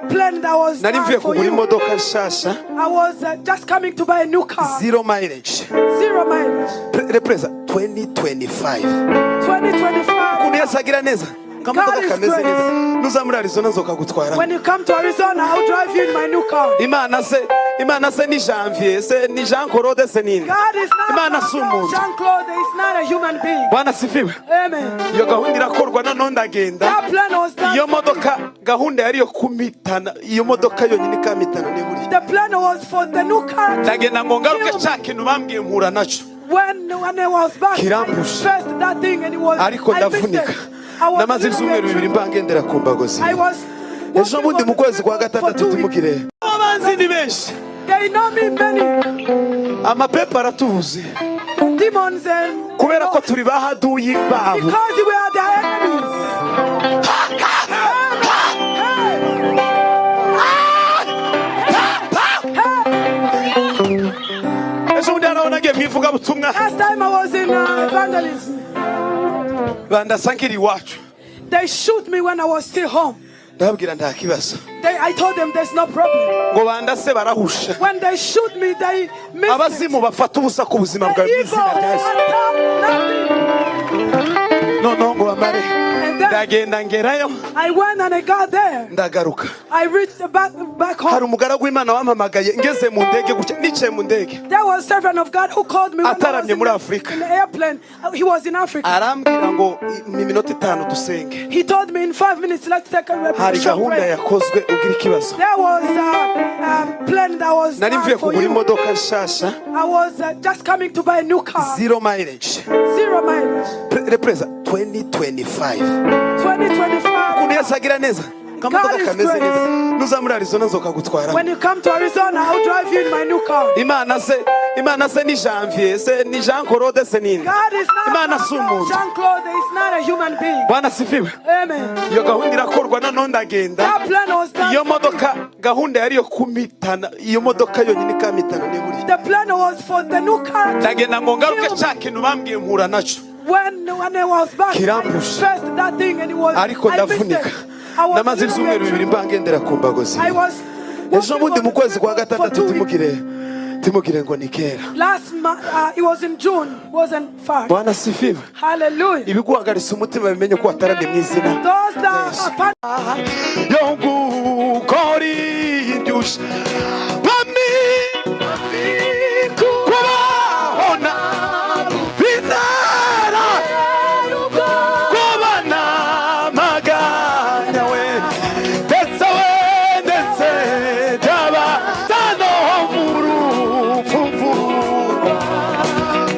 plane that was for you. I was just coming to buy a new car. Zero mileage. Zero mileage. Represent 2025. 2025. God is great. When you come to Arizona, I'll drive you in my new car. Imana se ni Janvier, se ni Jean Claude se nini. God is not Jean Claude, is not a human being. Bwana sifiwe. Amen. Iyo gahunda irakorwa none ndagenda. That plan was done. Iyo modoka gahunda yari yo kumitana, iyo modoka yonyine kamitana ne buri. The plan was for the new car. Ndagenda ngo ngaruke cyakinu bambwiye mpura naco. When I was back, I first that thing and it was. Ariko ndavunika. Namaze ibyumweru bibiri mbangendera ku mbagozi. Ejo bundi mu kwezi kwa gatandatu tumukire. Abanzi ni benshi. They know me many. Amapepa aratubuze. Demons and kubera ko turi bahaduyi babo. Because we are the enemies. Ejo bundi nagiye mwivuga butumwa. Last time I was in evangelism. They shoot me when I was still home. I told them there's no problem. When they shoot me, they miss me. I went and I got there. I reached back home. There was a servant of God who called me when I was in the airplane. He was in Africa. He told me in 5 minutes, let's take a short break. There was a plane that was for you. I was just coming to buy a new car. Zero mileage. Zero mileage. Represent 2025. 2025. God is great. When you come to Arizona, I'll drive you in my new car. Imana se ni Janvier, se ni Jean Claude se nini. God is not Jean Claude, is not a human being. Bwana sifiwe. Amen. Iyo gahunda irakorwa none ndagenda. That plan was done. Iyo modoka gahunda yari yo kumitana, iyo modoka yonyine kamitana ne buri. The plan was for the new car. Ndagenda ngo ngaruke cyakinu bambwiye mpura naco. When I was back, I first that thing and it was. Ariko ndavunika. Namaze ibyumweru bibiri mbangendera ku mbagozi. Ejo bundi mu kwezi kwa gatandatu tumukire ngo ni kera. Last month, it was in June, wasn't far. Bwana sifiwe. Hallelujah. Ibiguhagarisa umutima bimenye ko watarane mu izina. Those that are Yongu kori indush. Mami kubahona binara kubana maganya we desawe dese jaba tano muru fufu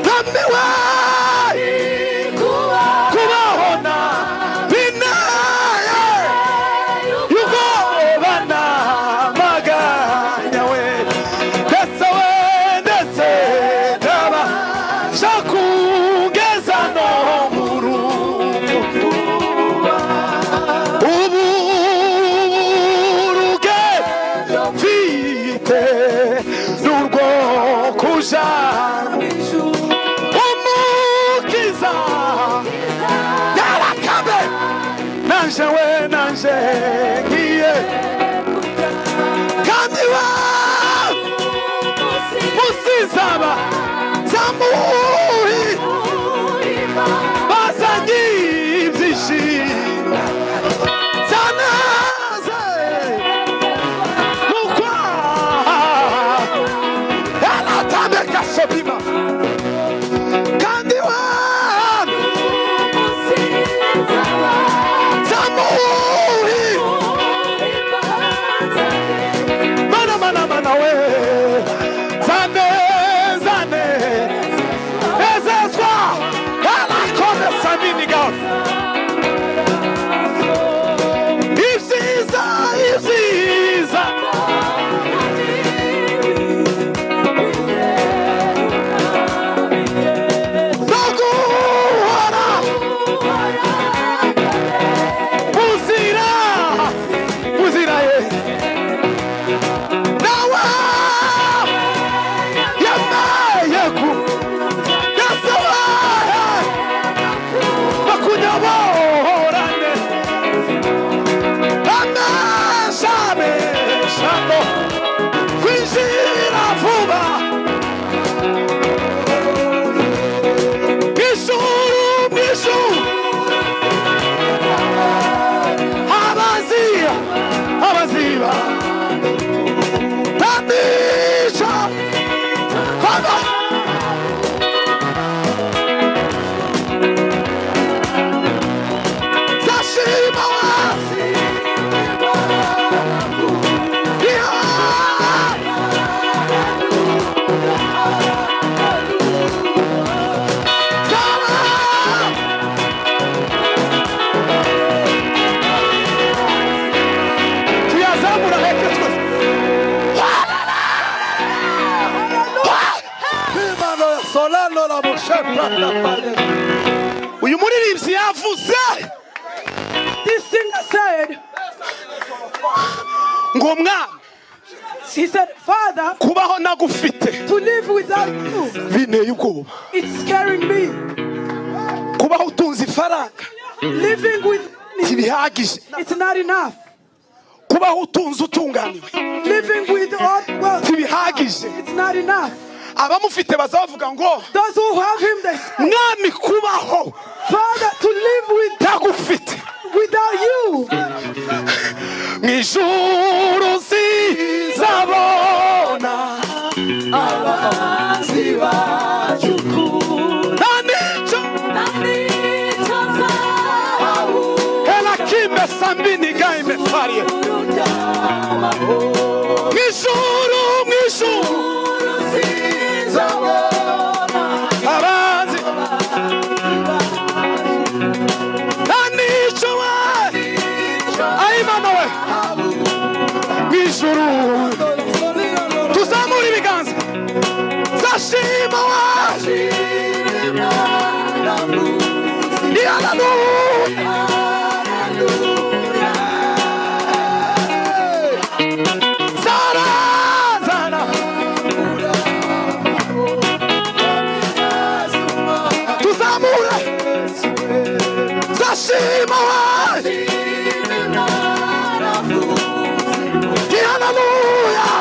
mami wa kubahona binara yugo bana maganya we desawe dese jaba shakugeza no muru uburuge mfite n'urwo kuja umukiza yarakabe nanje we nanje ngiye kandi wa musizaba zamuhi bazanyi ibyishimo zanaze mukwa yanatameka sobima kandi wa zamuhi tuzamura heke twese. Solano la moshepra. Uyu muririmbyi yavuze. This singer said, ngo mwana, he said, Father, kubaho nagufite to live without you, bineye ubwoba. it's scaring me. Kubaho utunze ifaranga Living with me, ntibihagije. it's not enough. Kubaho utunze utunganiwe Living with all wealth, ntibihagije. it's not enough. Abamufite bazavuga ngo Those who have him, they say, mwami kubaho Father, to live ntagufite without you. Mw'ijuru sizabona abanzi bacu hela kime sambini gaime farie mw'ijuru sizabona abanzi nanico we ayimana we mw'ijuru tuzamura ibiganza zashima waje Zara tuzamura zashima waje hallelujah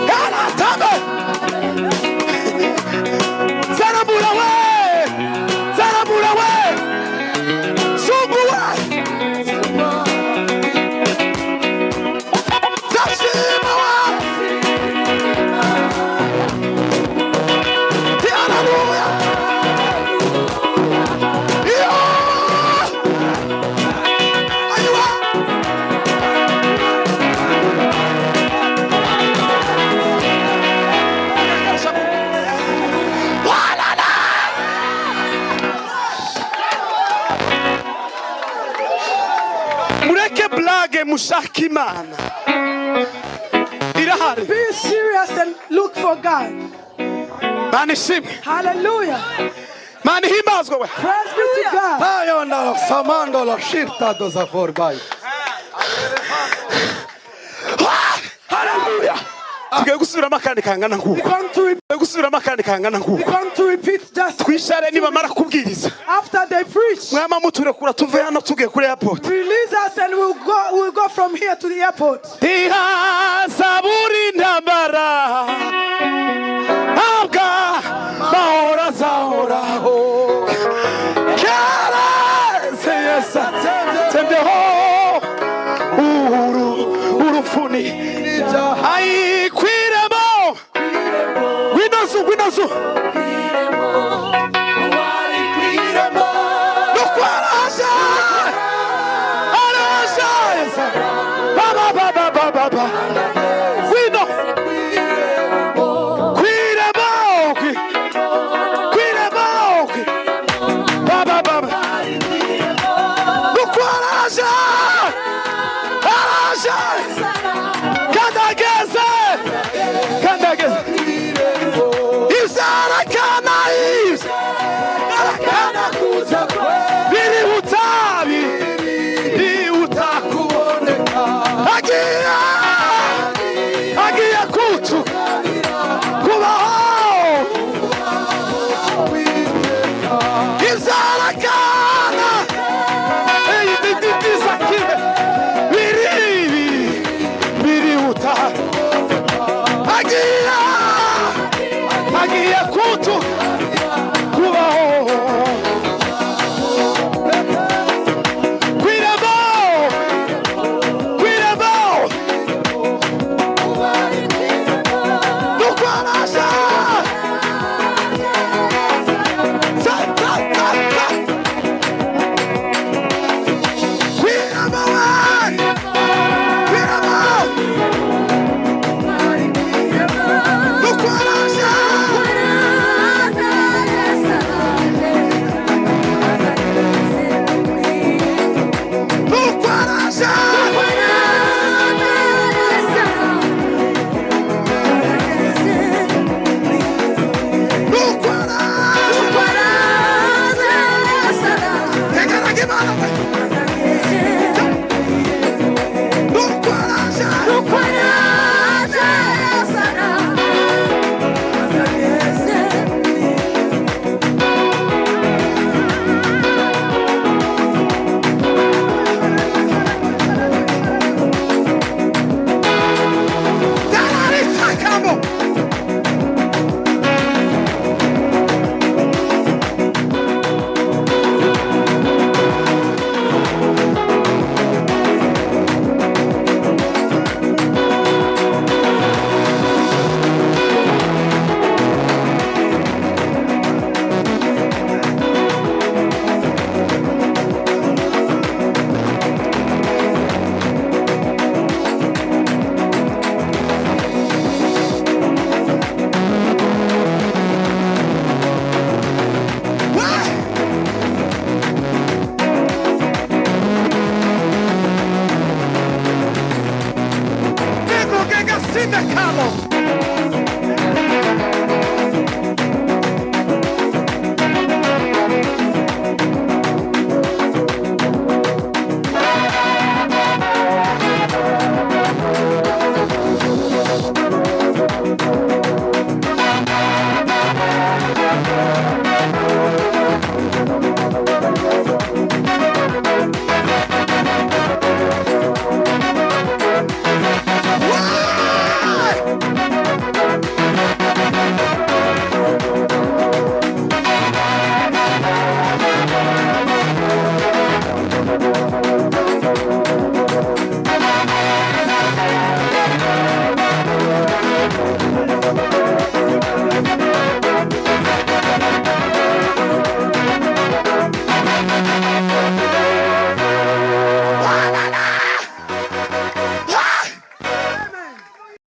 hallelujah Zarabura we Sugu we Zashima we hallelujah blage mushaka Imana irahari. Be serious and look for God. Mana ishimwe. Hallelujah. Mana ihimbazwe we. Praise be to God. Tayona samando la shirta do zaforbai. Hallelujah. Tugiye gusubiramo akandi kangana nk'uko. We're going to repeat just twishare nibamara kubwiriza. After they preach, mwama muturekura tuve hano tugiye kuri airport. Release us and we'll go from here to the airport. Saburi ndambara abga mahora zahora kara seyesa tembeho urufuni ai kwiremo gwinozu Agia Sinekalo.